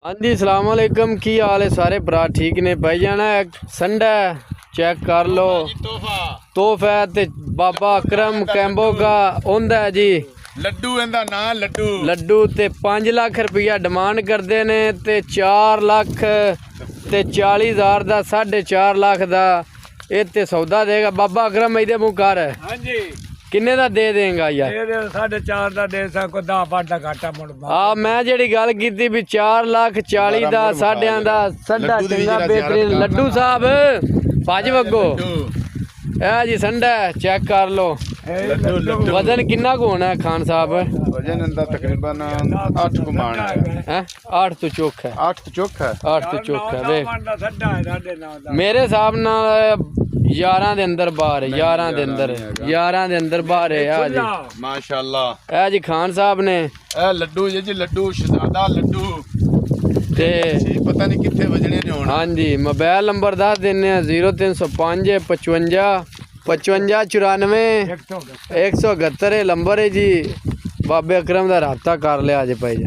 हाँ जी सलाम वालेकुम की हाल है सारे भरा ठीक ने भाई जाना संडा चेक कर लो तोहफा ते बाबा अकरम कैंबो का ओंदा है जी लड्डू इंदा ना लड्डू लड्डू ते 5 लाख रुपया डिमांड करते ने ते 4 लाख ते 40,000 दा 4.5 लाख दा ये ते सौदा देगा बाबा अकरम इधे मुँह कर हाँ जी किन्ने दा दे देगा यार 4.5 ਦਾ ਦੇ ਸਕੋ 10 ਦਾ ਘਾਟਾ ਮੁੜ ਆ ਮੈਂ ਜਿਹੜੀ ਗੱਲ ਕੀਤੀ ਵੀ 4 ਲੱਖ 40 ਦਾ ਸਾਡਿਆਂ ਦਾ ਸੰਡਾ ਚੰਗਾ ਬਿਹਤਰੀਨ ਲੱਡੂ ਸਾਹਿਬ ਭੱਜ ਵਗੋ ਇਹ ਜੀ ਸੰਡਾ ਚੈੱਕ ਕਰ ਲੋ वजन किन्ना को होना है खान साहब वजन इंदा तकरीबन 8 कुमान है 8 तो चौक है 8 तो चौक है 8 तो चौक है वे मेरे हिसाब नाल 11 दे अंदर बाहर है 11 दे अंदर बाहर है आ जी माशाल्लाह ए जी खान साहब ने ए लड्डू जी लड्डू शहजादा लड्डू ते पता नहीं कितने वजने ने होना। हाँ जी मोबाइल नंबर दस देने 0305 55 94 171 नंबर है जी बाबे अकरम का राबता कर लिया अज भाई जी।